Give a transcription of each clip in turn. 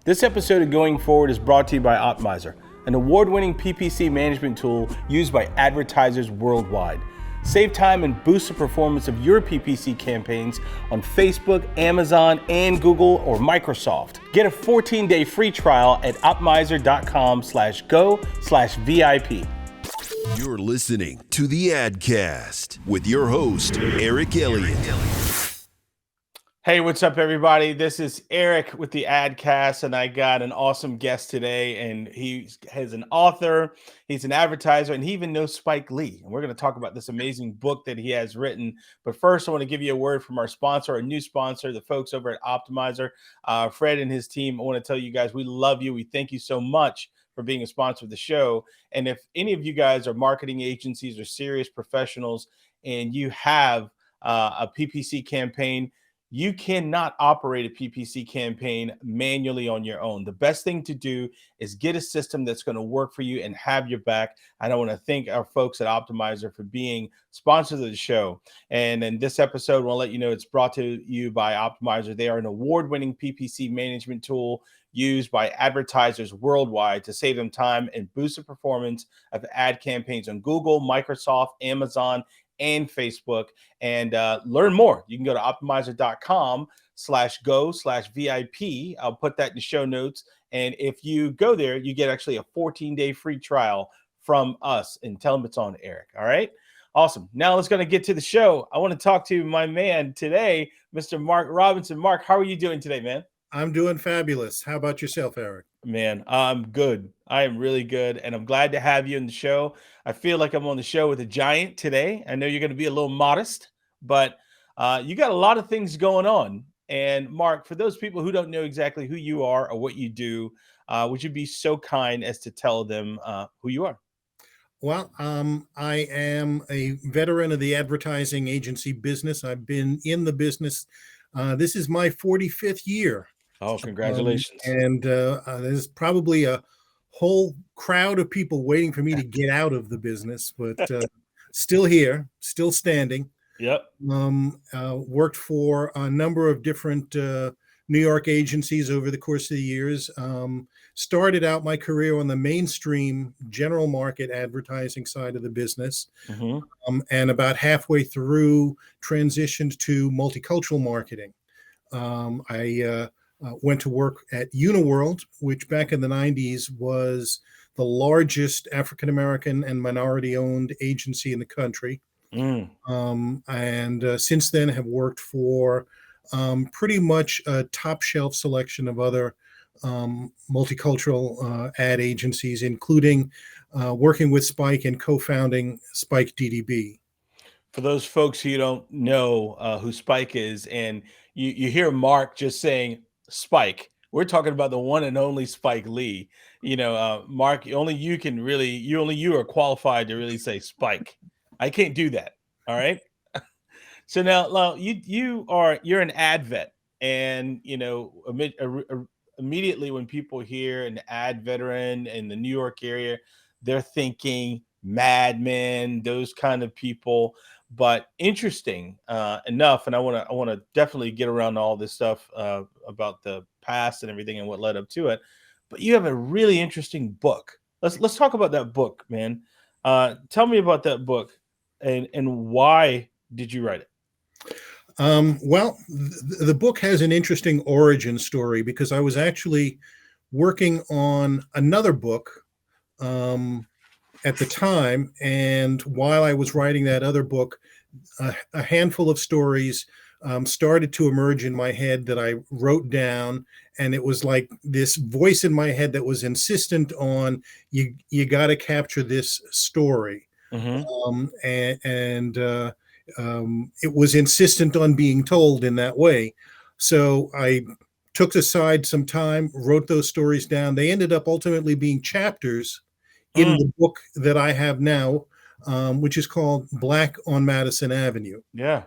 This episode of Going Forward is brought to you by Optimizer, an award-winning PPC management tool used by advertisers worldwide. Save time and boost the performance of your PPC campaigns on Facebook, Amazon, and Google or Microsoft. Get a 14-day free trial at optimizer.com/go/VIP. You're listening to the AdCast with your host, Eric Elliott. Hey, what's up, everybody? This is Eric with the AdCast, and I got an awesome guest today, and he's an author, he's an advertiser, and he even knows Spike Lee. And we're going to talk about this amazing book that he has written. But first, I want to give you a word from our sponsor, our new sponsor, the folks over at Optimizer. Fred and his team, I want to tell you guys, we love you. We thank you so much for being a sponsor of the show. And if any of you guys are marketing agencies or serious professionals, and you have a PPC campaign, you cannot operate a PPC campaign manually on your own. The best thing to do is get a system that's going to work for you and have your back. And I want to thank our folks at Optimizer for being sponsors of the show. And in this episode, I want to let you know it's brought to you by Optimizer. They are an award-winning PPC management tool used by advertisers worldwide to save them time and boost the performance of ad campaigns on Google, Microsoft, Amazon, and Facebook. And learn more. You can go to optimizer.com/go/VIP. I'll put that in the show notes. And if you go there, you get actually a 14-day free trial from us, and tell them it's on Eric. All right. Awesome. Now let's going to get to the show. I want to talk to my man today, Mr. Mark Robinson. Mark, how are you doing today, man? I'm doing fabulous. How about yourself, Eric? Man, I'm good. I am really good. And I'm glad to have you in the show. I feel like I'm on the show with a giant today. I know you're going to be a little modest, but you got a lot of things going on. And Mark, for those people who don't know exactly who you are or what you do, would you be so kind as to tell them who you are? Well, I am a veteran of the advertising agency business. I've been in the business. This is my 45th year. Oh, congratulations. And there's probably a whole crowd of people waiting for me to get out of the business, but still here, still standing. Yep. Worked for a number of different New York agencies over the course of the years. Started out my career on the mainstream general market advertising side of the business. Mm-hmm. And about halfway through transitioned to multicultural marketing. I went to work at Uniworld, which back in the 90s was the largest African-American and minority-owned agency in the country. And since then have worked for pretty much a top-shelf selection of other multicultural ad agencies, including working with Spike and co-founding Spike DDB. For those folks who don't know who Spike is, and you hear Mark just saying Spike, we're talking about the one and only Spike Lee. You know, Mark, only you are qualified to really say Spike. I can't do that. All right. So now you're an ad vet, and you know immediately when people hear an ad veteran in the New York area, they're thinking Mad Men, those kind of people. But interesting enough, and I want to definitely get around all this stuff about the past and everything and what led up to it. But you have a really interesting book. Let's talk about that book, man. Tell me about that book, and why did you write it? Well, the book has an interesting origin story because I was actually working on another book at the time, and while I was writing that other book, a handful of stories started to emerge in my head that I wrote down, and it was like this voice in my head that was insistent on you got to capture this story. Mm-hmm. It was insistent on being told in that way. So I took aside some time, wrote those stories down. They ended up ultimately being chapters in the book that I have now, which is called Black on Madison Avenue. Yeah.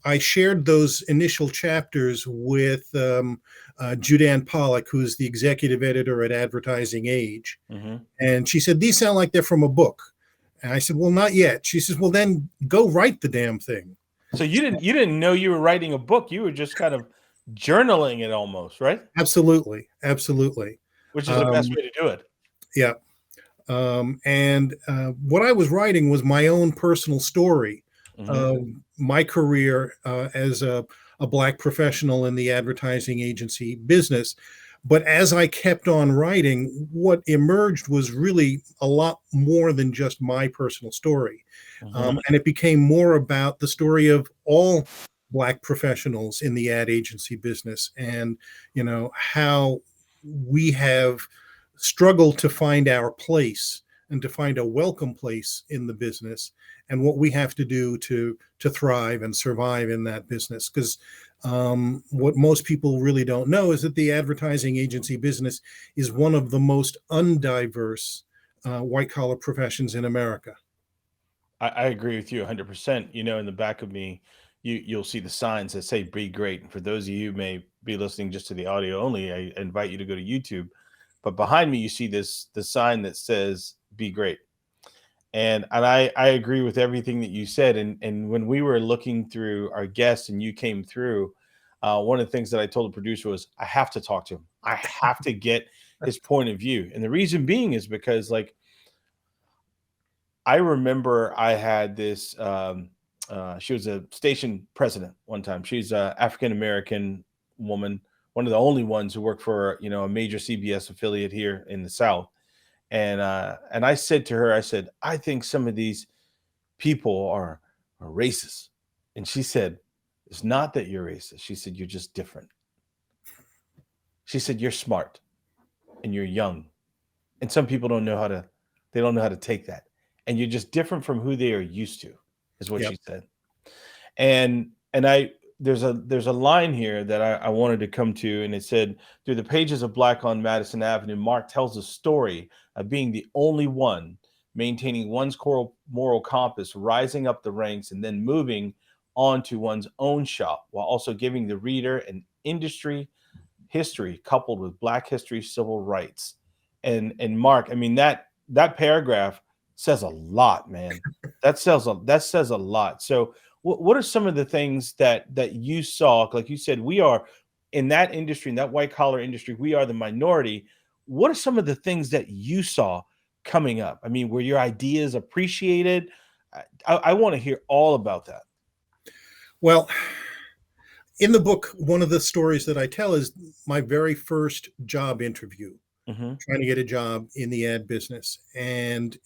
I shared those initial chapters with Judan Pollack, who's the executive editor at Advertising Age. Mm-hmm. And she said, these sound like they're from a book. And I said, well, not yet. She says, well, then go write the damn thing. So you didn't know you were writing a book. You were just kind of journaling it almost, right? Absolutely, absolutely. Which is the best Um, way to do it. yeah. And what I was writing was my own personal story Mhm. of my career as a Black professional in the advertising agency business. But as I kept on writing, what emerged was really a lot more than just my personal story. Mhm. And it became more about the story of all Black professionals in the ad agency business, and, how we have struggled to find our place and to find a welcome place in the business, and what we have to do to thrive and survive in that business. Because what most people really don't know is that the advertising agency business is one of the most undiverse white collar professions in America. I agree with you 100%. In the back of me, you'll see the signs that say "Be Great." And for those of you who may be listening just to the audio only, I invite you to go to YouTube. But behind me, you see the sign that says "Be Great." And I agree with everything that you said. And when we were looking through our guests and you came through, one of the things that I told the producer was, I have to talk to him. I have to get his point of view. And the reason being is because, like, I remember I had this. She was a station president one time. She's a African American woman, one of the only ones who worked for a major CBS affiliate here in the South. And I said to her, I said, I think some of these people are racist. And she said, it's not that you're racist. She said, you're just different. She said, you're smart and you're young. And some people they don't know how to take that. And you're just different from who they are used to, is what Yep. she said. And I there's a line here that I wanted to come to, and it said, through the pages of Black on Madison Avenue, Mark tells a story of being the only one maintaining one's core moral compass, rising up the ranks, and then moving on to one's own shop, while also giving the reader an industry history coupled with Black history, civil rights. And Mark, I mean, that paragraph says a lot, man. That says a lot. So what are some of the things that you saw? Like you said, we are in that industry, in that white collar industry, we are the minority. What are some of the things that you saw coming up? I mean, were your ideas appreciated? I want to hear all about that. Well, in the book, one of the stories that I tell is my very first job interview, Hmm. trying to get a job in the ad business. And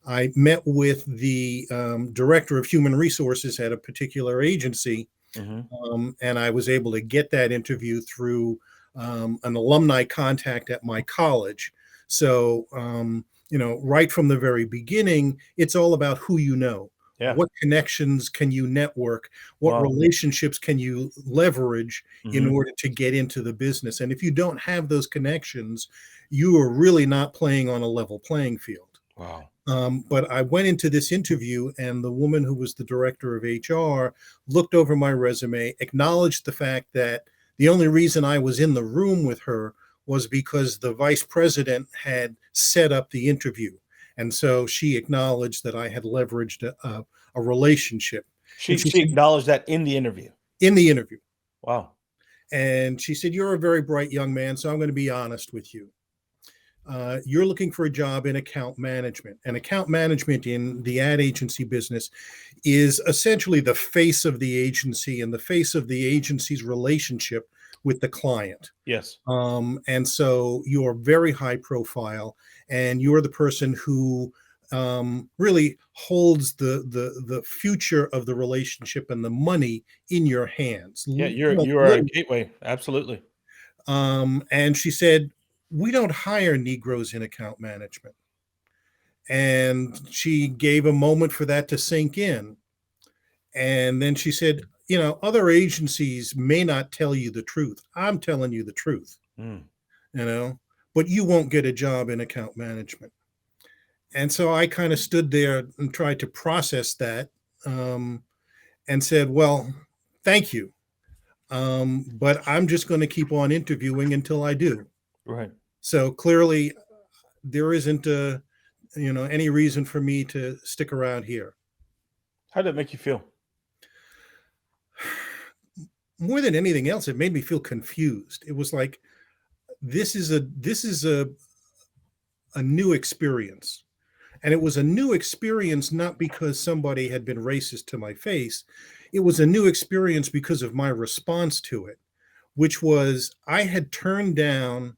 I met with the director of human resources at a particular agency, Hmm. and I was able to get that interview through an alumni contact at my college. So, right from the very beginning, it's all about who you know. Yeah. What connections can you network? What Wow. relationships can you leverage in Hmm. order to get into the business? And if you don't have those connections, you are really not playing on a level playing field. Wow. But I went into this interview, and the woman who was the director of HR looked over my resume, acknowledged the fact that the only reason I was in the room with her was because the vice president had set up the interview. And so she acknowledged that I had leveraged a relationship. And she She said, acknowledged that in the interview. in the interview, Wow. and she said, "You're a very bright young man, so I'm going to be honest with you. You're looking for a job in account management. And account management in the ad agency business is essentially the face of the agency and the face of the agency's relationship with the client. Yes. And so you're very high profile, and you're the person who really holds the future of the relationship and the money in your hands. Yeah, you are a gateway. Absolutely. And she said, "We don't hire Negroes in account management." And she gave a moment for that to sink in. And then she said, "Other agencies may not tell you the truth. I'm telling you the truth, Mm. you know, but you won't get a job in account management." And so I kind of stood there and tried to process that, um, and said, "Well, thank you. But I'm just going to keep on interviewing until I do." Right. So clearly, there isn't any reason for me to stick around here. How did that make you feel? more than anything else, it made me feel confused. It was like, this is a new experience. And it was a new experience not because somebody had been racist to my face. It was a new experience because of my response to it, which was I had turned down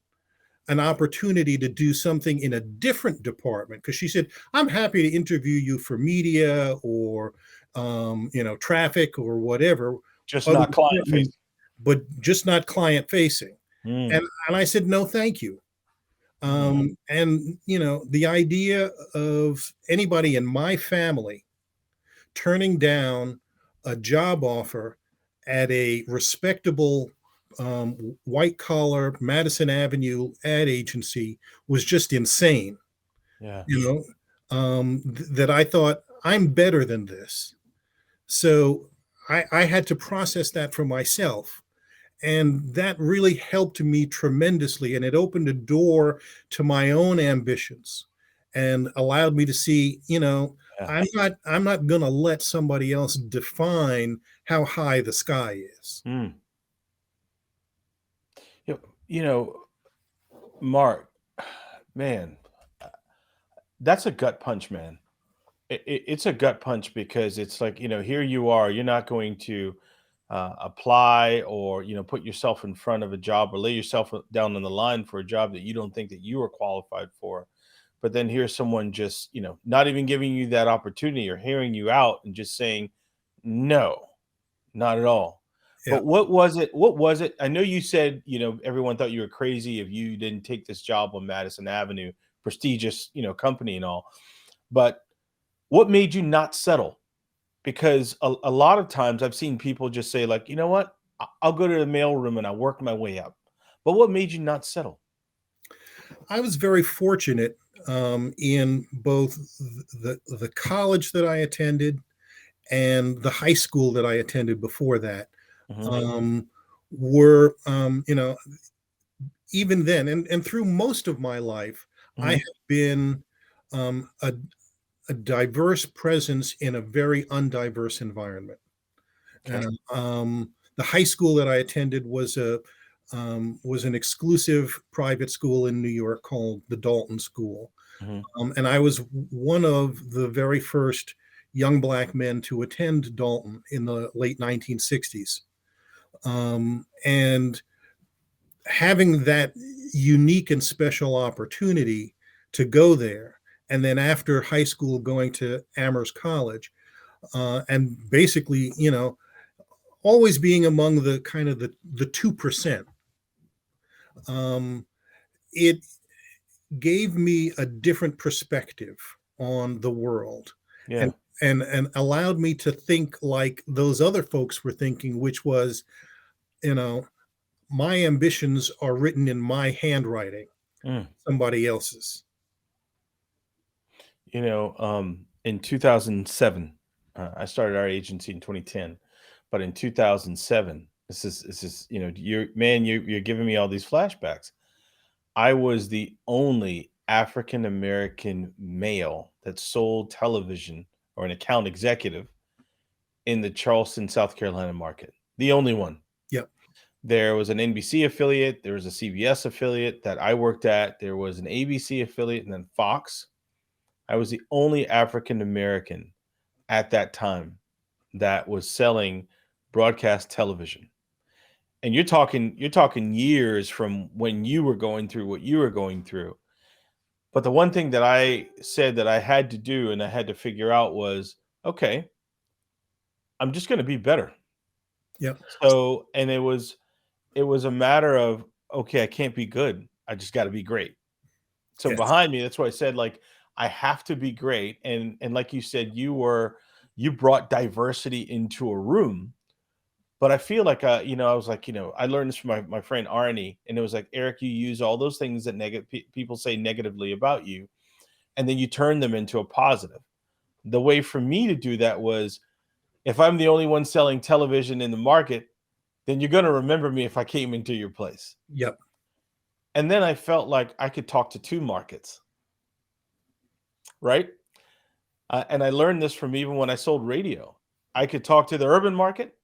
an opportunity to do something in a different department because she said, I'm happy to interview you for media or traffic or whatever, Just other not client facing. departments, but just not client facing. Mm. And I said, no, thank you. And the idea of anybody in my family turning down a job offer at a respectable white collar Madison Avenue ad agency was just insane. Yeah. That I thought I'm better than this. So I had to process that for myself. And that really helped me tremendously. And it opened a door to my own ambitions and allowed me to see, Yeah. I'm not going to let somebody else define how high the sky is. Mm. You know, Mark, man, that's a gut punch, man. It's a gut punch because it's like, here you are, you're not going to apply or, put yourself in front of a job or lay yourself down on the line for a job that you don't think that you are qualified for. But then here's someone just, not even giving you that opportunity or hearing you out and just saying, no, not at all. Yeah. But what was it? What was it? I know you said, everyone thought you were crazy if you didn't take this job on Madison Avenue, prestigious, company and all. But what made you not settle? Because a lot of times I've seen people just say, like, you know what? I'll go to the mailroom and I'll work my way up. But what made you not settle? I was very fortunate in both the college that I attended and the high school that I attended before that. Mhm. Were even then and through most of my life, I Mhm. have been a diverse presence in a very undiverse environment. Okay. The high school that I attended was an exclusive private school in New York called the Dalton School, Mhm. and I was one of the very first young Black men to attend Dalton in the late 1960s. And having that unique and special opportunity to go there, and then after high school, going to Amherst College, and basically, always being among the kind of the 2%. It gave me a different perspective on the world Yeah. and and allowed me to think like those other folks were thinking, which was, you know, my ambitions are written in my handwriting, Mm. somebody else's. In 2007, I started our agency in 2010, but in 2007, this is, you're giving me all these flashbacks. I was the only African American male that sold television or an account executive in the Charleston, South Carolina market. The only one. Yep. There was an NBC affiliate, there was a CBS affiliate that I worked at, there was an ABC affiliate, and then Fox. I was the only African American at that time that was selling broadcast television. And you're talking years from when you were going through what you were going through. But the one thing that I said that I had to do and I had to figure out was, okay, I'm just going to be better. Yep. So, and it was a matter of, okay, I can't be good. I just got to be great. So Yes. behind me, that's why I said, like, I have to be great. And like you said, you brought diversity into a room. But I feel like, I was like, I learned this from my friend Arnie, and it was like, Eric, you use all those things that people say negatively about you, and then you turn them into a positive. The way for me to do that was, if I'm the only one selling television in the market, then you're going to remember me if I came into your place. Yep. And then I felt like I could talk to two markets, right? And I learned this from even when I sold radio. I could talk to the urban market,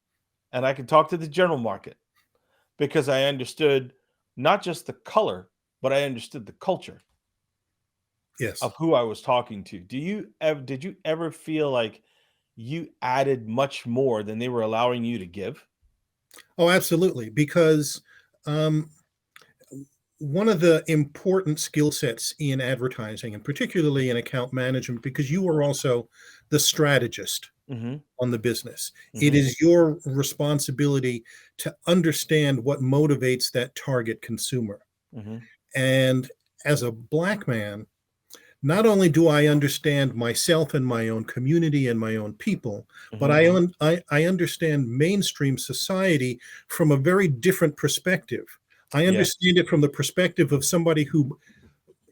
and I could talk to the general market because I understood not just the color, but I understood the culture Yes. of who I was talking to. Did you ever feel like you added much more than they were allowing you to give? Oh, absolutely. Because um, one of the important skill sets in advertising, and particularly in account management, because you are also the strategist Mhm, on the business, it mhm, is your responsibility to understand what motivates that target consumer. mhm, And as a Black man, not only do I understand myself and my own community and my own people, but mhm. I understand mainstream society from a very different perspective. I Yes. understand it from the perspective of somebody who,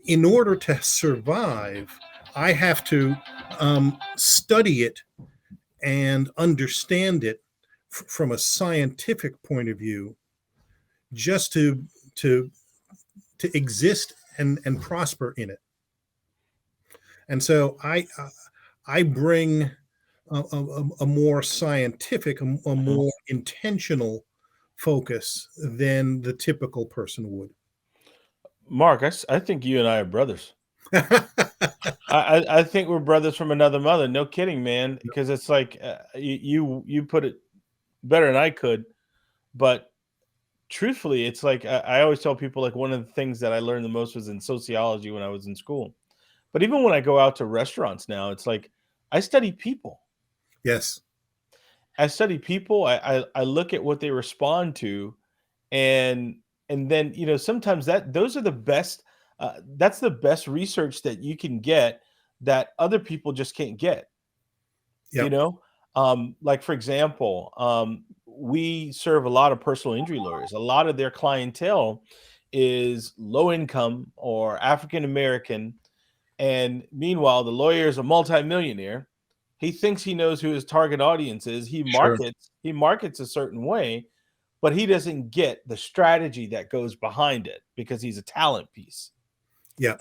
in order to survive, I have to study it and understand it from a scientific point of view, just to to exist and prosper in it. And so I bring a more scientific, a Mhm. more intentional focus than the typical person would. Mark, I think you and I are brothers. I think we're brothers from another mother. No kidding, man. Because it's like you put it better than I could. But truthfully, it's like I always tell people like one of the things that I learned the most was in sociology when I was in school. But even when I go out to restaurants now, it's like I study people. Yes. I study people. I look at what they respond to, and then sometimes those are the best. That's the best research that you can get that other people just can't get. You Yep. know, like for example, we serve a lot of personal injury lawyers. A lot of their clientele is low income or African American, and meanwhile, the lawyer is a multimillionaire. He thinks he knows who his target audience is. Sure. He markets a certain way, but he doesn't get the strategy that goes behind it because he's a talent piece. Yeah.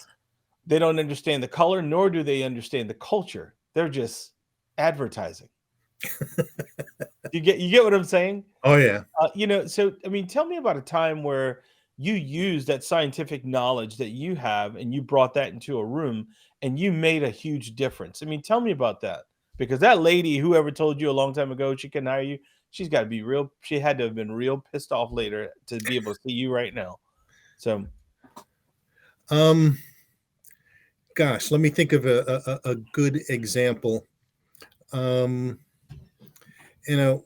They don't understand the color, nor do they understand the culture. They're just advertising. You get what I'm saying? Oh yeah. So I mean, tell me about a time where you used that scientific knowledge that you have and you brought that into a room and you made a huge difference. I mean, tell me about that. Because that lady, whoever told you a long time ago she couldn't hire you, she's got to be real. She had to have been real pissed off later to be able to see you right now. So, Um, Gosh, let me think of a good example. Um, you know,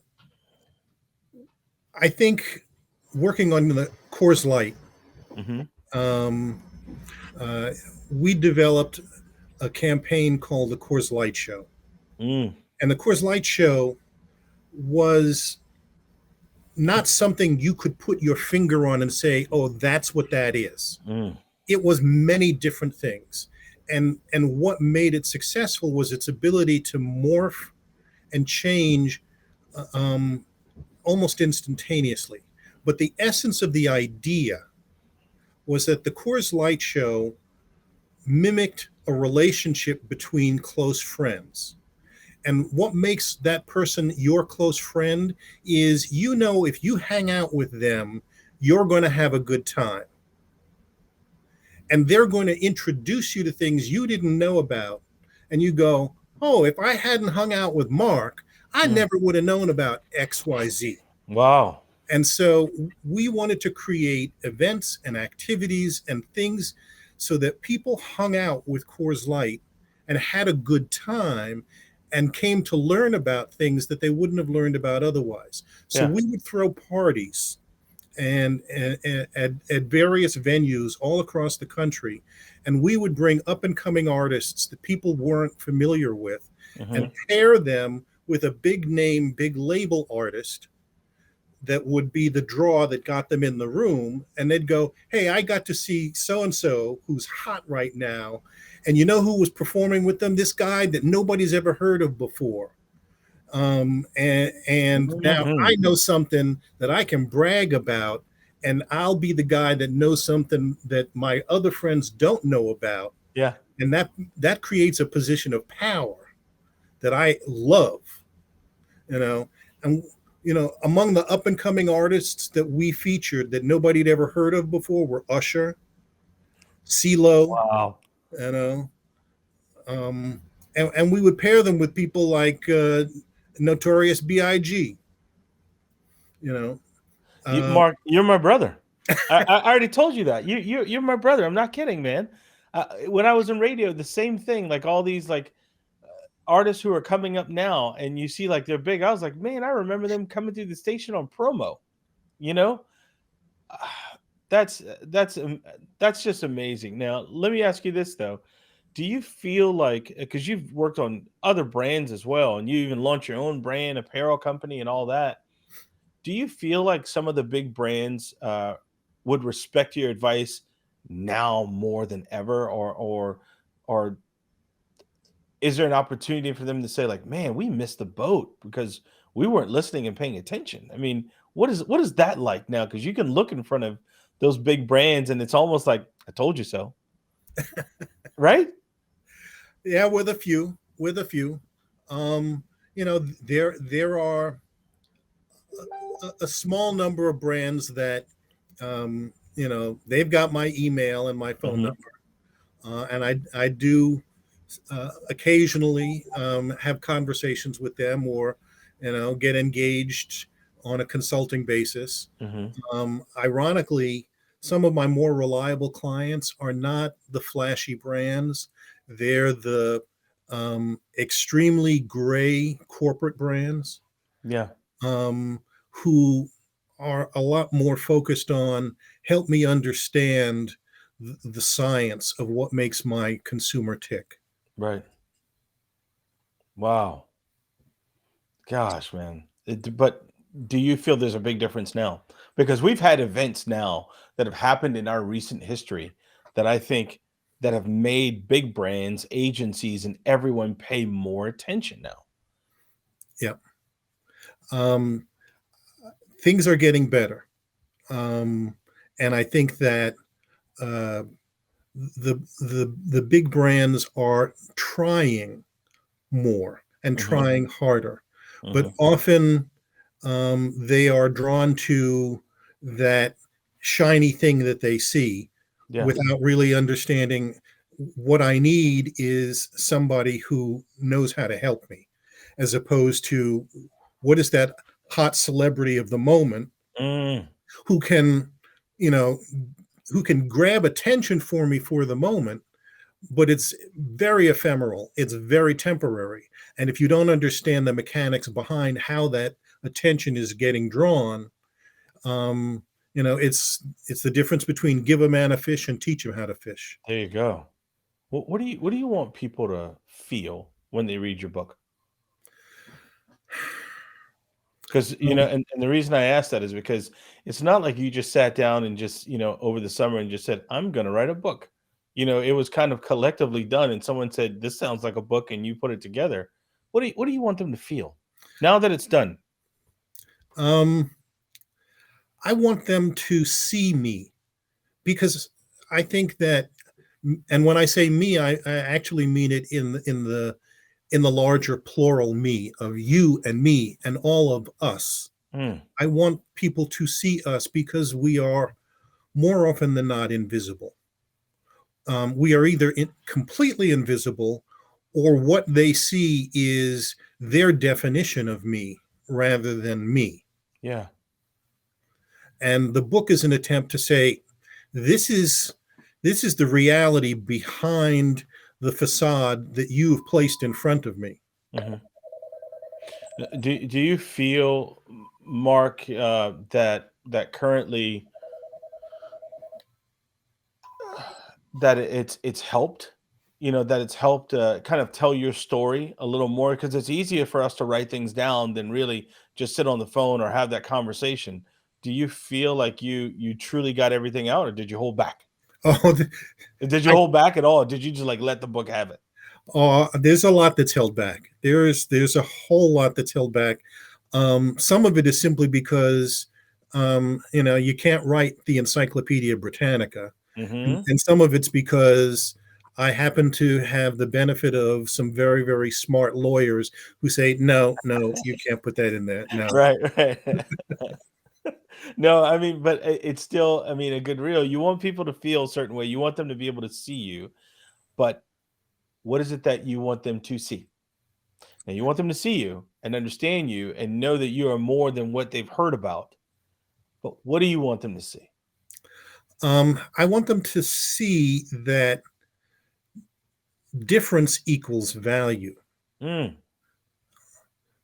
I think working on the Coors Light, mhm. um, uh, we developed a campaign called the Coors Light Show. Mm, And the Coors Light Show was not something you could put your finger on and say, oh, that's what that is. mm, It was many different things. And what made it successful was its ability to morph and change um, almost instantaneously. But the essence of the idea was that the Coors Light Show mimicked a relationship between close friends. And what makes that person your close friend is, if you hang out with them, you're going to have a good time. And they're going to introduce you to things you didn't know about. And you go, oh, if I hadn't hung out with Mark, I mm. never would have known about XYZ. Wow. And so we wanted to create events and activities and things so that people hung out with Coors Light and had a good time and came to learn about things that they wouldn't have learned about otherwise. So Yeah. we would throw parties and at various venues all across the country, and we would bring up and coming artists that people weren't familiar with and Mhm. pair them with a big name, big label artist that would be the draw that got them in the room. And they'd go, hey, I got to see so and so who's hot right now, and you know who was performing with them? This guy that nobody's ever heard of before. And now I Mhm. know something that I can brag about, and I'll be the guy that knows something that my other friends don't know about. Yeah. And that creates a position of power that I love, you know. And among the up and coming artists that we featured that nobody had ever heard of before were Usher, CeeLo, Wow. you know, and we would pair them with people like Notorious B.I.G. You know, Mark, you're my brother. I already told you that. You're my brother. I'm not kidding, man. When I was in radio, the same thing. Like all these like artists who are coming up now, and you see like they're big. I was like, man, I remember them coming through the station on promo. You know, that's that's just amazing. Now, let me ask you this though: do you feel like because you've worked on other brands as well, and you even launched your own brand, apparel company, and all that? Do you feel like some of the big brands would respect your advice now more than ever, or is there an opportunity for them to say like, "Man, we missed the boat because we weren't listening and paying attention"? I mean, what is that like now? Because you can look in front of those big brands, and it's almost like I told you so, right? yeah, with a few. There are a small number of brands that they've got my email and my phone Mhm. number, and I do occasionally have conversations with them, or get engaged on a consulting basis. Mhm. Ironically, some of my more reliable clients are not the flashy brands. They're the extremely gray corporate brands, Yeah. um, who are a lot more focused on help me understand the science of what makes my consumer tick. Right. Wow. Gosh, man. But do you feel there's a big difference now? Because we've had events now that have happened in our recent history that I think that have made big brands, agencies, and everyone pay more attention now. Yeah. Um, Things are getting better. Um, and I think that uh, the big brands are trying more and Hmm. trying harder, but Hmm. often they are drawn to that shiny thing that they see Yeah. without really understanding what I need is somebody who knows how to help me, as opposed to what is that hot celebrity of the moment Mm, who can, you know, who can grab attention for me for the moment, but it's very ephemeral. It's very temporary. And if you don't understand the mechanics behind how that attention is getting drawn, um, it's the difference between give a man a fish and teach him how to fish. there you go. What do you want people to feel when they read your book? Because, Um, and the reason I asked that is because it's not like you just sat down and just, over the summer and just said, I'm going to write a book. It was kind of collectively done and someone said, this sounds like a book and you put it together. What do you want them to feel now that it's done? um, I want them to see me because I think that, and when I say me, I actually mean it in the larger plural me of you and me and all of us. Mm, I want people to see us because we are more often than not invisible. We are either completely invisible or what they see is their definition of me rather than me. yeah. And the book is an attempt to say, this is this is the reality behind the facade that you have placed in front of me. Hmm. Do you feel, Mark, that currently that it's helped, that it's helped kind of tell your story a little more because it's easier for us to write things down than really just sit on the phone or have that conversation. Do you feel like you truly got everything out, or did you hold back? Oh, Did you I, hold back at all? Or did you just like let the book have it? there's a lot that's held back. There's a whole lot that's held back. Some of it is simply because you can't write the Encyclopedia Britannica, Hmm. and some of it's because I happen to have the benefit of some very, very smart lawyers who say, no, you can't put that in there. No. Right, right. No, I mean, but it's still, I mean, a good reel. You want people to feel a certain way. You want them to be able to see you, but what is it that you want them to see? And you want them to see you and understand you and know that you are more than what they've heard about. But what do you want them to see? I want them to see that difference equals value. Mm,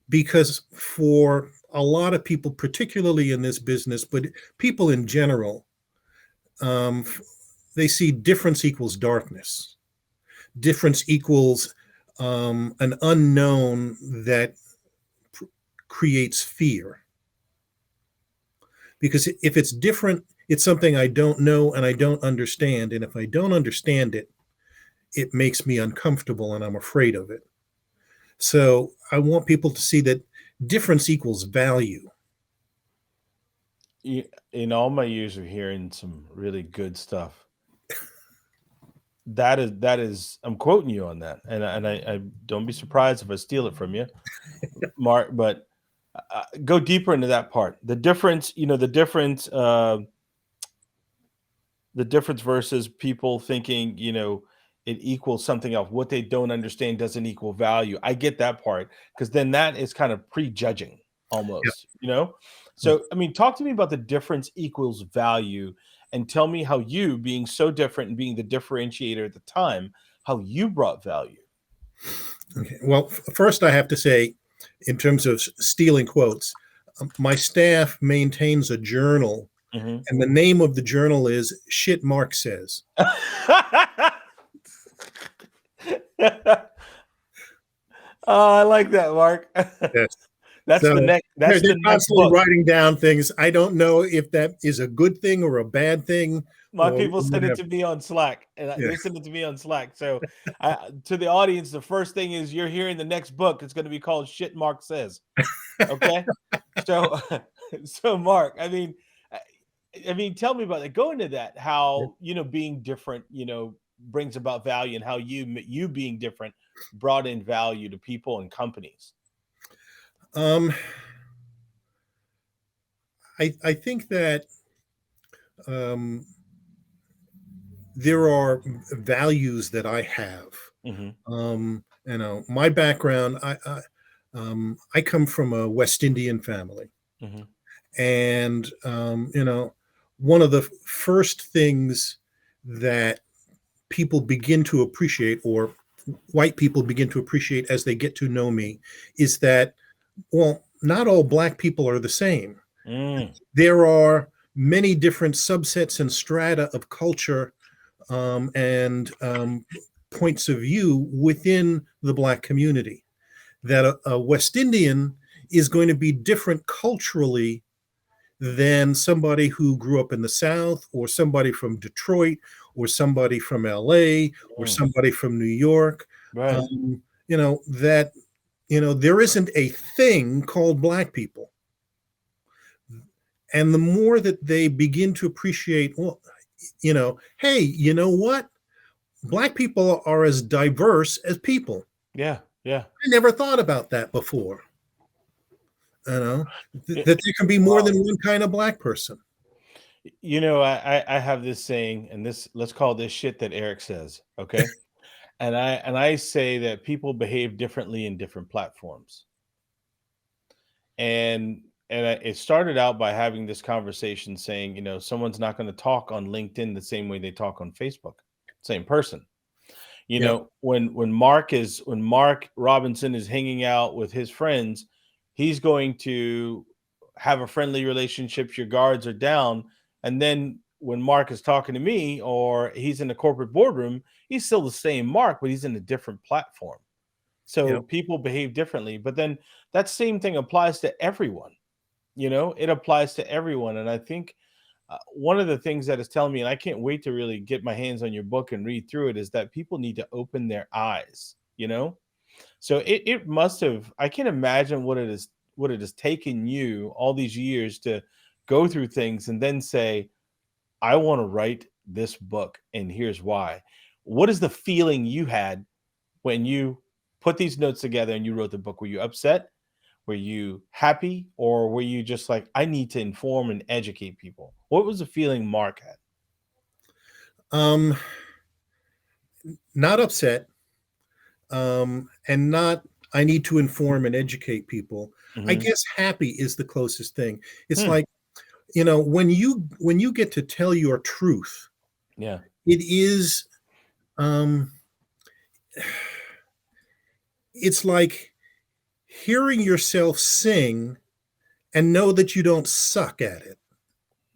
Because for a lot of people, particularly in this business, but people in general, um, they see difference equals darkness. Difference equals an unknown that creates fear. Because if it's different, it's something I don't know and I don't understand. And if I don't understand it, it makes me uncomfortable and I'm afraid of it. So I want people to see that difference equals value. in all my years of hearing some really good stuff, that is I'm quoting you on that, and I don't be surprised if I steal it from you, Mark. But go deeper into that part. The difference, the difference versus people thinking, it equals something else. What they don't understand doesn't equal value. I get that part because then that is kind of prejudging Yeah. almost. So, I mean, talk to me about the difference equals value and tell me how you, being so different and being the differentiator at the time, how you brought value. Okay. Well, first I have to say, in terms of stealing quotes, my staff maintains a journal, Mhm. and the name of the journal is Shit Mark Says. Oh, I like that, Mark. Yes. That's So the next. That's they're the next constantly book. writing down things. I don't know if that is a good thing or a bad thing My or people send it whatever. to me on Slack, and Yeah. they send it to me on Slack. So, to the audience, the first thing is you're hearing the next book. It's going to be called "Shit Mark Says." Okay, so, so Mark, I I mean, tell me about that. Go into that. How being different, brings about value, and how you being different brought in value to people and companies. Um, I think that um, there are values that I have. Hmm. My background, I come from a West Indian family, Hmm. and one of the first things that people begin to appreciate, or white people begin to appreciate as they get to know me, is that, well, not all Black people are the same. Mm, There are many different subsets and strata of culture and points of view within the Black community. That a West Indian is going to be different culturally than somebody who grew up in the South, or somebody from Detroit, or somebody from LA, or mm, somebody from New York. right. That there isn't a thing called Black people. And the more that they begin to appreciate, well, hey, you know what? Black people are as diverse as people. Yeah. Yeah. I never thought about that before. You know, Yeah. that there can be more Wow. than one kind of Black person. I have this saying, and this let's call this shit that Eric says, okay? And I say that people behave differently in different platforms. It started out by having this conversation saying, someone's not going to talk on LinkedIn the same way they talk on Facebook. Same person. Yeah, When Mark Robinson is hanging out with his friends, he's going to have a friendly relationship. Your guards are down. And then when Mark is talking to me or he's in a corporate boardroom, he's still the same Mark, but he's in a different platform. yeah. So people behave differently. But then that same thing applies to everyone. It applies to everyone. And I think one of the things that is telling me, and I can't wait to really get my hands on your book and read through it, is that people need to open their eyes. So it must have, I can't imagine what it has taken you all these years to go through things and then say, I want to write this book, and here's why. what is the feeling you had when you put these notes together and you wrote the book? Were you upset? Were you happy? Or were you just like, I need to inform and educate people? What was the feeling Mark had? Not upset, and not I need to inform and educate people. I Mhm. guess happy is the closest thing. It's Hmm. like, when you get to tell your truth, Yeah. it is um it's like hearing yourself sing and know that you don't suck at it,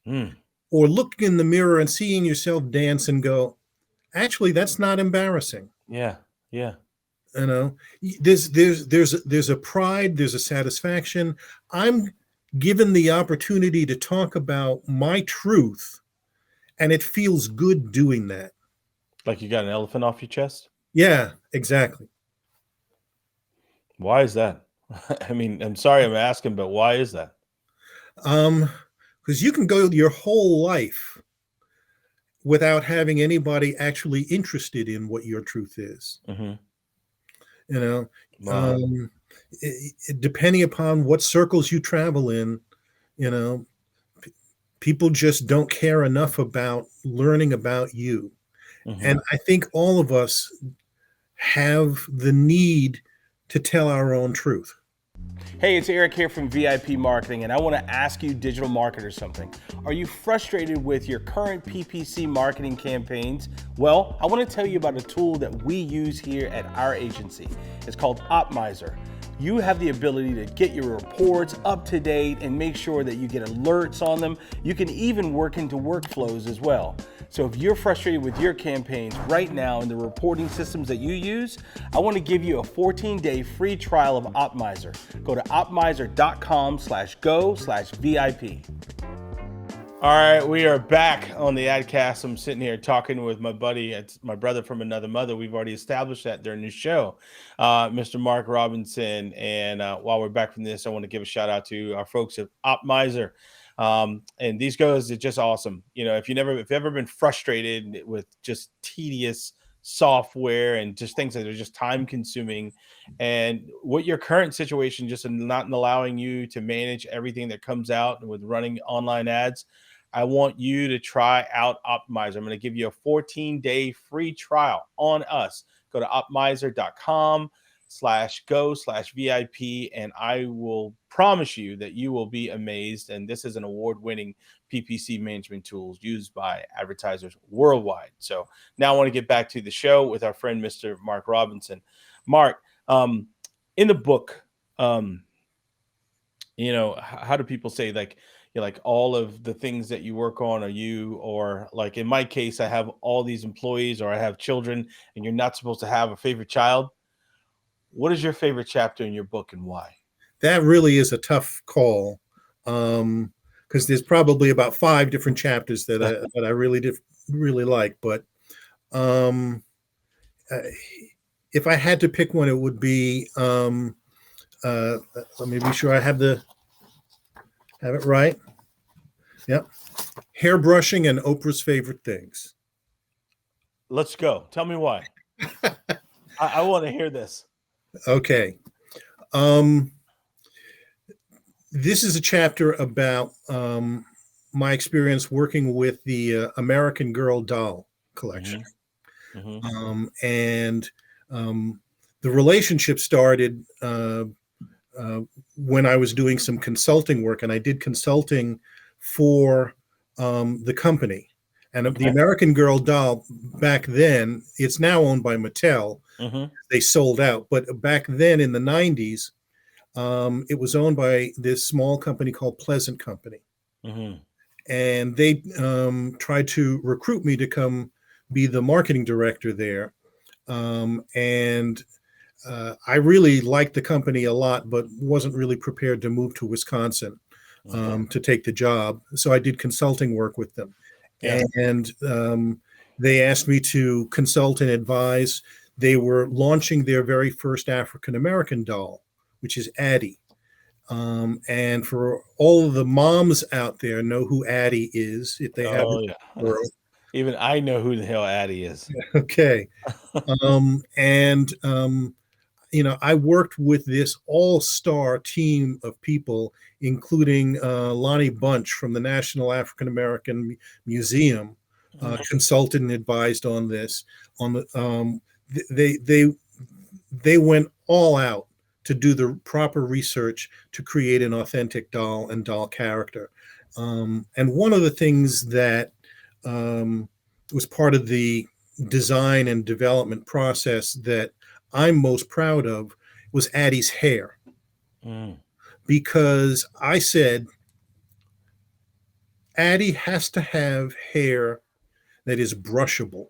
Mm. or looking in the mirror and seeing yourself dance and go, actually, that's not embarrassing. Yeah. Yeah. You know, there's a pride, there's a satisfaction. I'm given the opportunity to talk about my truth, and it feels good doing that. Like you got an elephant off your chest? Yeah, exactly. Why is that? I mean, I'm sorry I'm asking, but why is that? Um, because you can go your whole life without having anybody actually interested in what your truth is. Mhm. You know, Wow. um, depending upon what circles you travel in, you know, people just don't care enough about learning about you. And Mhm. I think all of us have the need to tell our own truth. Hey, it's Eric here from VIP Marketing, and I want to ask you, digital marketers, something. Are you frustrated with your current PPC marketing campaigns? Well, I want to tell you about a tool that we use here at our agency. It's called Optmizer. You have the ability to get your reports up to date and make sure that you get alerts on them. You can even work into workflows as well. So if you're frustrated with your campaigns right now in the reporting systems that you use, I want to give you a 14-day free trial of Optmizer. Go to optmizer.com/go/VIP. All right, we are back on the AdCast. I'm sitting here talking with my buddy, it's my brother from another mother. We've already established that during the show, Mr. Mark Robinson. And while we're back from this, I want to give a shout out to our folks at Optmizer. And these guys are just awesome. If you've ever been frustrated with just tedious software and just things that are just time consuming, and what your current situation just not allowing you to manage everything that comes out with running online ads, I want you to try out Optmizer. I'm going to give you a 14-day free trial on us. Go to optmizer.com/go/VIP, and I will promise you that you will be amazed. And this is an award-winning PPC management tools used by advertisers worldwide. So now I want to get back to the show with our friend, Mr. Mark Robinson. Mark, in the book, how do people say, like, like all of the things that you work on, or like in my case, I have all these employees or I have children, and you're not supposed to have a favorite child. What is your favorite chapter in your book and why? That really is a tough call, because there's probably about 5 different chapters that I really like. But um, uh, if I had to pick one, it would be let me be sure I have it right. Yep. Hairbrushing and Oprah's favorite things. Let's go. Tell me why. I want to hear this. Okay. This is a chapter about my experience working with the American Girl doll collection. Hmm. And the relationship started when I was doing some consulting work, and I did consulting for the company. And the Okay. American Girl doll, back then, it's now owned by Mattel. Hmm. They sold out. But back then in the 90s, it was owned by this small company called Pleasant Company. Hmm. And they tried to recruit me to come be the marketing director there. And I really liked the company a lot, but wasn't really prepared to move to Wisconsin Okay. to take the job. So I did consulting work with them. Yeah. And they asked me to consult and advise. They were launching their very first African-American doll, which is Addie. And for all of the moms out there know who Addie is, if they Oh haven't yeah. heard. Even I know who the hell Addie is. Okay. And I worked with this all-star team of people, including Lonnie Bunch from the National African American Museum, consulted and advised on this. On the they went all out to do the proper research to create an authentic doll and doll character. And one of the things that was part of the design and development process that I'm most proud of was Addie's hair. Because I said, Addie has to have hair that is brushable.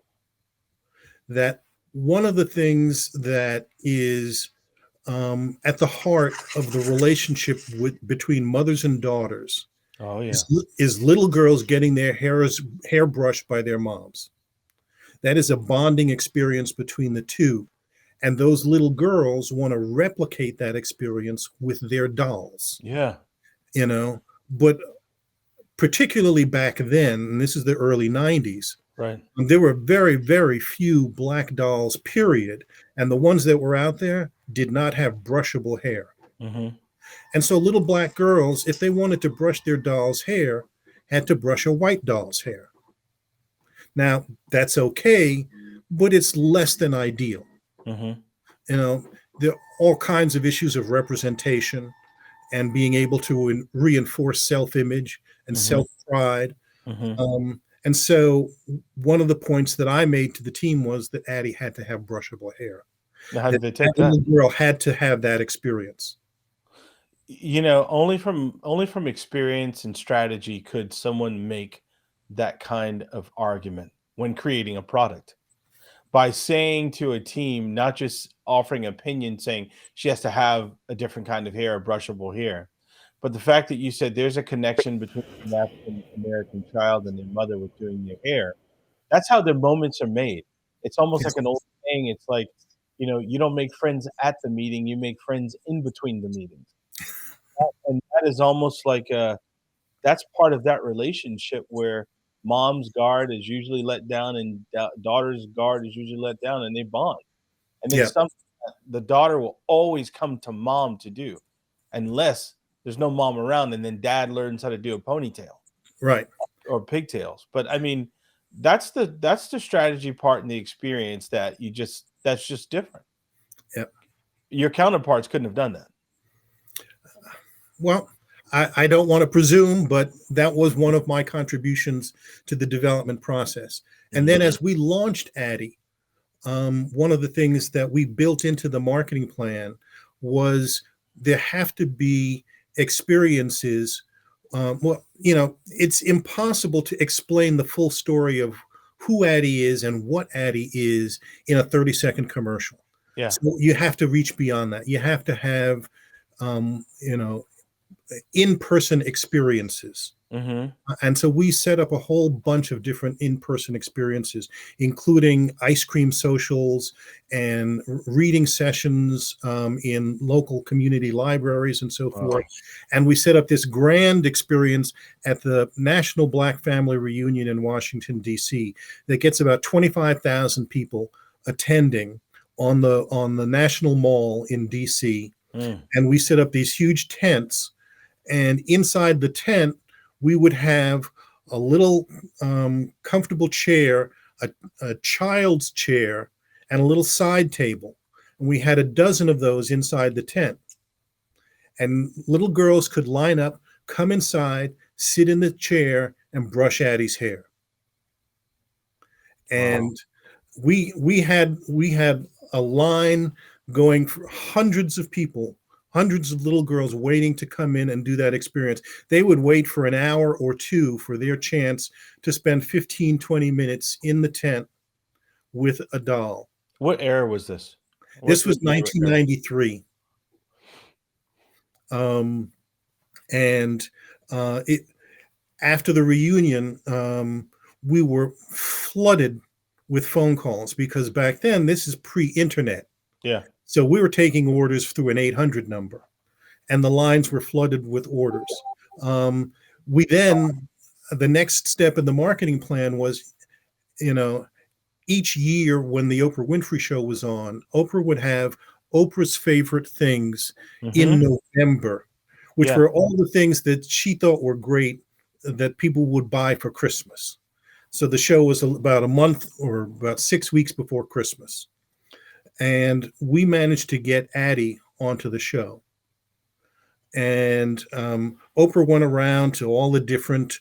That one of the things that is at the heart of the relationship between mothers and daughters is little girls getting their hair brushed by their moms. That is a bonding experience between the two. And those little girls want to replicate that experience with their dolls. Yeah. But particularly back then, and this is the early 90s, right, there were very, very few black dolls, period. And the ones that were out there did not have brushable hair. And so little black girls, if they wanted to brush their doll's hair, had to brush a white doll's hair. Now, that's okay, but it's less than ideal. There are all kinds of issues of representation and being able to reinforce self-image and self-pride. And so one of the points that I made to the team was that Addie had to have brushable hair. How did they take that? Little girl had to have that experience. Only from experience and strategy could someone make that kind of argument when creating a product. By saying to a team, not just offering opinion, saying she has to have a different kind of hair, brushable hair, but the fact that you said there's a connection between an African American child and their mother with doing their hair. That's how the moments are made. It's almost like an old saying. It's like, you don't make friends at the meeting, you make friends in between the meetings. And that is almost like that's part of that relationship where mom's guard is usually let down and daughter's guard is usually let down, and they bond. And it's something that the daughter will always come to mom to do, unless there's no mom around, and then dad learns how to do a ponytail, right, or pigtails. But I mean, that's the strategy part and the experience that's just different. Yep. Your counterparts couldn't have done that. Well, I don't want to presume, but that was one of my contributions to the development process. And then as we launched Addie, one of the things that we built into the marketing plan was there have to be experiences. It's impossible to explain the full story of who Addie is and what Addie is in a 30-second commercial. Yeah. So you have to reach beyond that. You have to have, in-person experiences. And so we set up a whole bunch of different in-person experiences, including ice cream socials and reading sessions in local community libraries and so forth. And we set up this grand experience at the National Black Family Reunion in Washington, D.C. that gets about 25,000 people attending on the National Mall in D.C. And we set up these huge tents. And inside the tent, we would have a little comfortable chair, a child's chair, and a little side table. And we had a dozen of those inside the tent. And little girls could line up, come inside, sit in the chair, and brush Addie's hair. And we had a line going for hundreds of people, hundreds of little girls waiting to come in and do that experience. They would wait for an hour or two for their chance to spend 15, 20 minutes in the tent with a doll. What era was this? This was 1993. After the reunion, we were flooded with phone calls because back then, this is pre-internet. Yeah. So we were taking orders through an 800 number, and the lines were flooded with orders. The next step in the marketing plan was you know, each year when the Oprah Winfrey Show was on, Oprah would have Oprah's favorite things in Hmm. November, which Yeah. were all the things that she thought were great that people would buy for Christmas. So the show was about a month or about 6 weeks before Christmas. And we managed to get Addie onto the show. And Oprah went around to all the different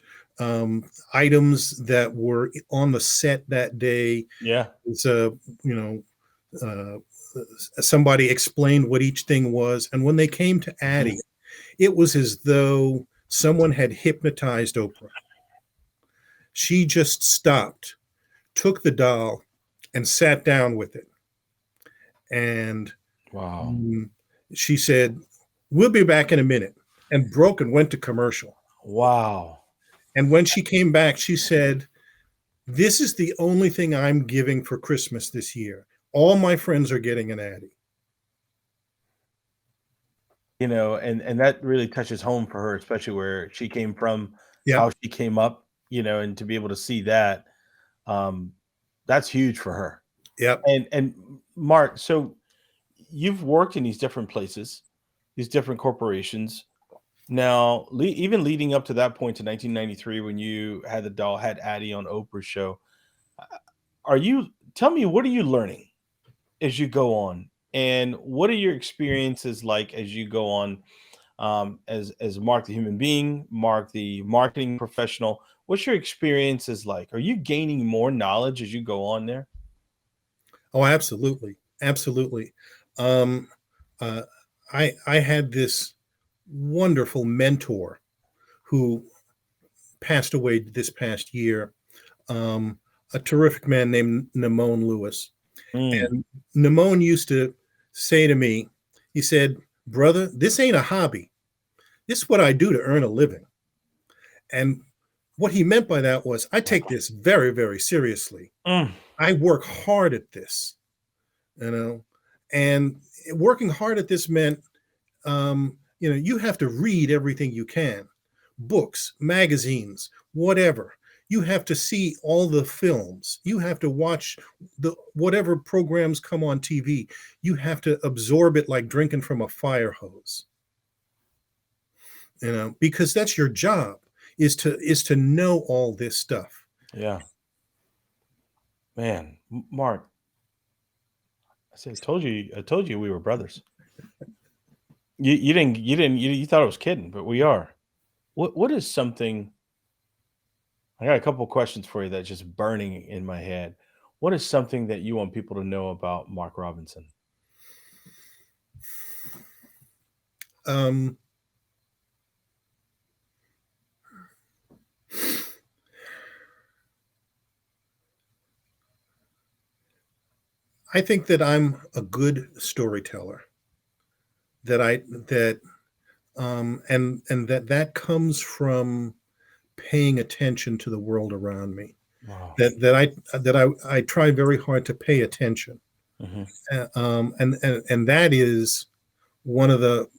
items that were on the set that day. Yeah. It's somebody explained what each thing was, and when they came to Addie, it was as though someone had hypnotized Oprah. She just stopped, took the doll, and sat down with it. And Wow. she said, "We'll be back in a minute," and broke and went to commercial. Wow. And when she came back, she said, "This is the only thing I'm giving for Christmas this year. All my friends are getting an Addie." And that really touches home for her, especially where she came from, Yeah. how she came up, and to be able to see that, um, that's huge for her. Yep. And Mark, so you've worked in these different places, these different corporations. Now, even leading up to that point to 1993, when you had Addie on Oprah's show, tell me, what are you learning as you go on? And what are your experiences like as you go on, as Mark the human being, Mark the marketing professional? What's your experiences like? Are you gaining more knowledge as you go on there? Oh, absolutely. Absolutely. Um, uh, I had this wonderful mentor who passed away this past year, a terrific man named Namone Lewis. Mm, And Namone used to say to me, he said, "Brother, this ain't a hobby. This is what I do to earn a living." And what he meant by that was, I take this very, very seriously. mm. I work hard at this, you know, and working hard at this meant, you have to read everything you can, books, magazines, whatever. You have to see all the films. You have to watch the whatever programs come on TV. You have to absorb it like drinking from a fire hose. Because that's your job, is to know all this stuff. Yeah, man, Mark, I told you we were brothers. You thought I was kidding, but we are. What is something? I got a couple questions for you that's just burning in my head. What is something that you want people to know about Mark Robinson? Um, I think that I'm a good storyteller. That comes from paying attention to the world around me. Wow. That I try very hard to pay attention. Hmm. And that is one of the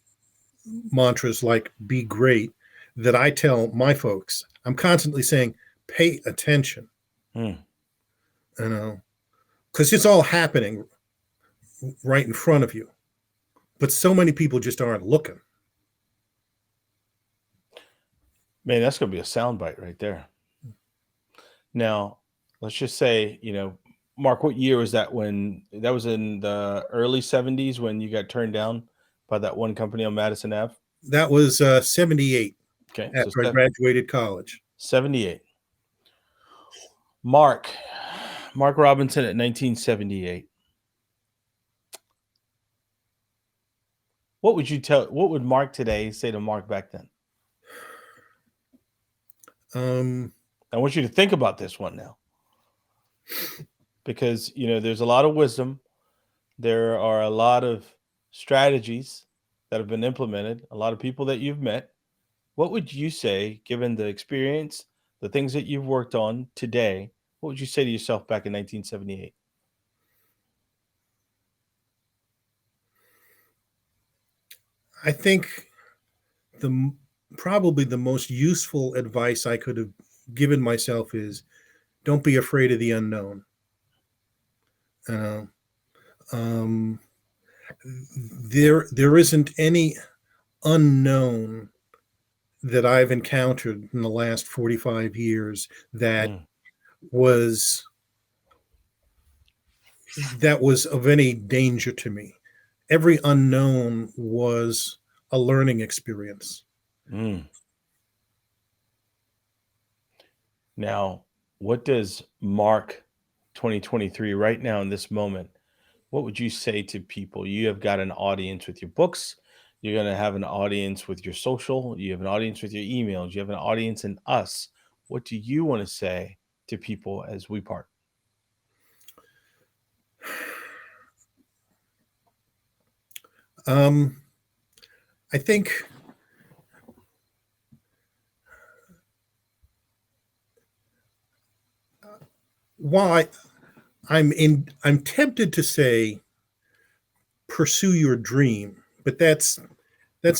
mantras, like "be great," that I tell my folks. I'm constantly saying, "Pay attention," Mm. you know, because it's all happening right in front of you. But so many people just aren't looking. Man, that's gonna be a soundbite right there. Now, let's just say, Mark, what year was that, when that was in the early 70s when you got turned down by that one company on Madison Ave? That was 78 Okay, so after I graduated college. 78. Mark, Mark Robinson at 1978. What would Mark today say to Mark back then? Um, I want you to think about this one now, because, there's a lot of wisdom. There are a lot of strategies that have been implemented, a lot of people that you've met. What would you say, given the experience, the things that you've worked on today, what would you say to yourself back in 1978? I think the probably the most useful advice I could have given myself is don't be afraid of the unknown. Uh, um, there isn't any unknown that I've encountered in the last 45 years that Mm, was of any danger to me. Every unknown was a learning experience. mm. Now, what does Mark 2023 right now in this moment? What would you say to people? You have got an audience with your books. You're going to have an audience with your social. You have an audience with your emails. You have an audience in us. What do you want to say to people as we part? Um, I think while I'm tempted to say pursue your dream, but that's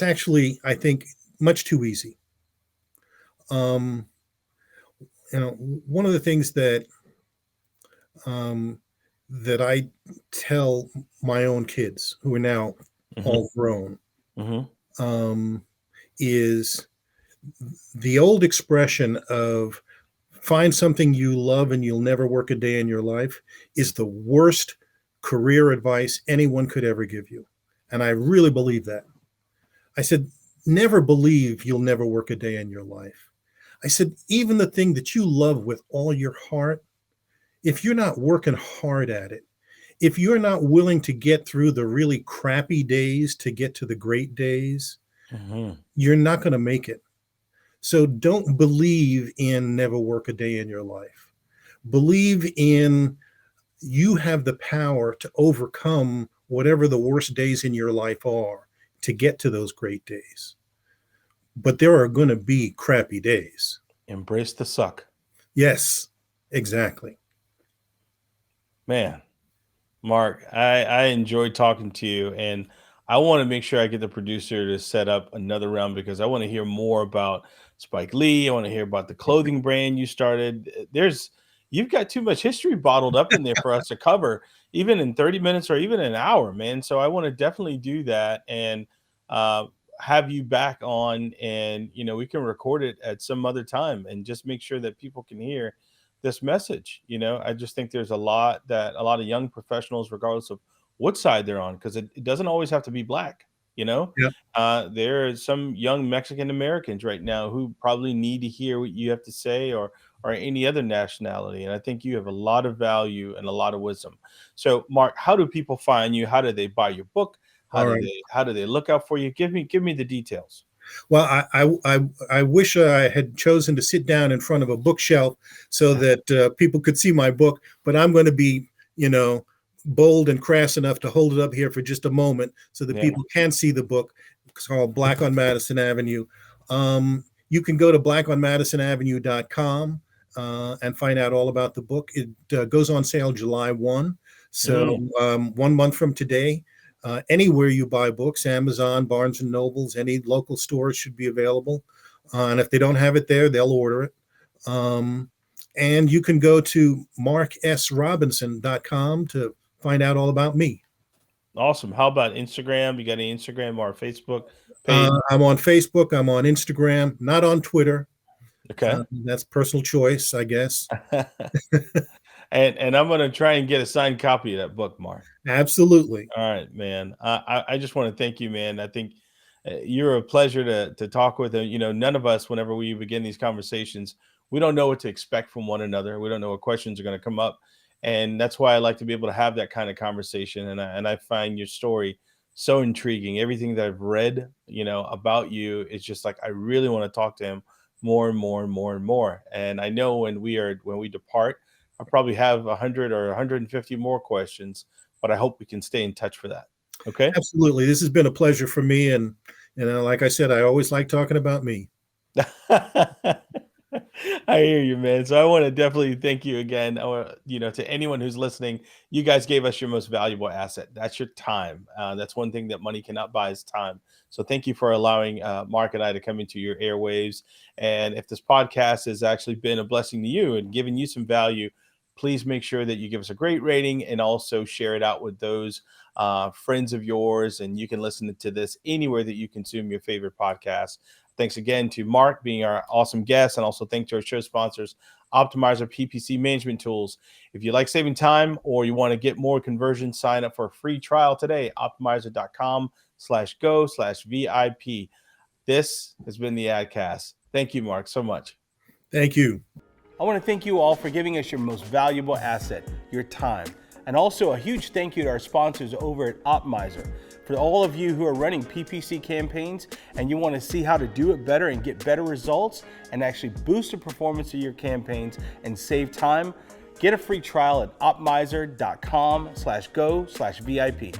actually, I think, much too easy. Um, One of the things um, that I tell my own kids who are now Hmm. all grown Hmm. um, is the old expression of find something you love and you'll never work a day in your life is the worst career advice anyone could ever give you. And I really believe that. I said, never believe you'll never work a day in your life. I said, even the thing that you love with all your heart, if you're not working hard at it, if you're not willing to get through the really crappy days to get to the great days, Hmm. you're not going to make it. So don't believe in never work a day in your life. Believe in you have the power to overcome whatever the worst days in your life are to get to those great days. But there are going to be crappy days. Embrace the suck. Yes, exactly. Man, Mark, I enjoyed talking to you, and I want to make sure I get the producer to set up another round because I want to hear more about Spike Lee. I want to hear about the clothing brand you started. You've got too much history bottled up in there for us to cover, even in 30 minutes or even an hour, man. So I want to definitely do that and uh, have you back on, and we can record it at some other time and just make sure that people can hear this message. I just think there's a lot of young professionals, regardless of what side they're on, because it doesn't always have to be black. Yeah. There are some young Mexican Americans right now who probably need to hear what you have to say, or any other nationality, and I think you have a lot of value and a lot of wisdom. So Mark, how do people find you? How do they buy your book? All right. How do they look out for you? Give me the details. Well, I wish I had chosen to sit down in front of a bookshelf so that people could see my book, but I'm going to be, you know, bold and crass enough to hold it up here for just a moment so that Yeah. people can see the book. It's called Black on Madison Avenue. You can go to blackonmadisonAvenue.com and find out all about the book. It goes on sale July 1. So Mm, 1 month from today, anywhere you buy books, Amazon, Barnes and Nobles, any local stores should be available. And if they don't have it there, they'll order it. Um, and you can go to marksrobinson.com to find out all about me. awesome. How about Instagram? You got any Instagram or Facebook page? I'm on Facebook. I'm on Instagram, not on Twitter. Okay. That's personal choice, I guess. And I'm gonna try and get a signed copy of that book, Mark. Absolutely. All right, man. I just want to thank you, man. I think you're a pleasure to talk with. None of us, whenever we begin these conversations, we don't know what to expect from one another. We don't know what questions are going to come up, and that's why I like to be able to have that kind of conversation. And I find your story so intriguing. Everything that I've read, about you is just like I really want to talk to him more and more and more and more. And I know when we depart, I'll probably have 100 or 150 more questions, but I hope we can stay in touch for that. Okay. Absolutely. This has been a pleasure for me. And, like I said, I always like talking about me. I hear you, man. So I want to definitely thank you again, or to anyone who's listening. You guys gave us your most valuable asset. That's your time. That's one thing that money cannot buy is time. So thank you for allowing Mark and I to come into your airwaves. And if this podcast has actually been a blessing to you and given you some value, please make sure that you give us a great rating and also share it out with those friends of yours. And you can listen to this anywhere that you consume your favorite podcast. Thanks again to Mark being our awesome guest, and also thanks to our show sponsors, Optimizer PPC Management Tools. If you like saving time or you want to get more conversions, sign up for a free trial today, optimizer.com/go/VIP. This has been the AdCast. Thank you, Mark, so much. Thank you. I want to thank you all for giving us your most valuable asset, your time. And also a huge thank you to our sponsors over at Optimizer. For all of you who are running PPC campaigns and you want to see how to do it better and get better results and actually boost the performance of your campaigns and save time, get a free trial at optimizer.com/go/VIP.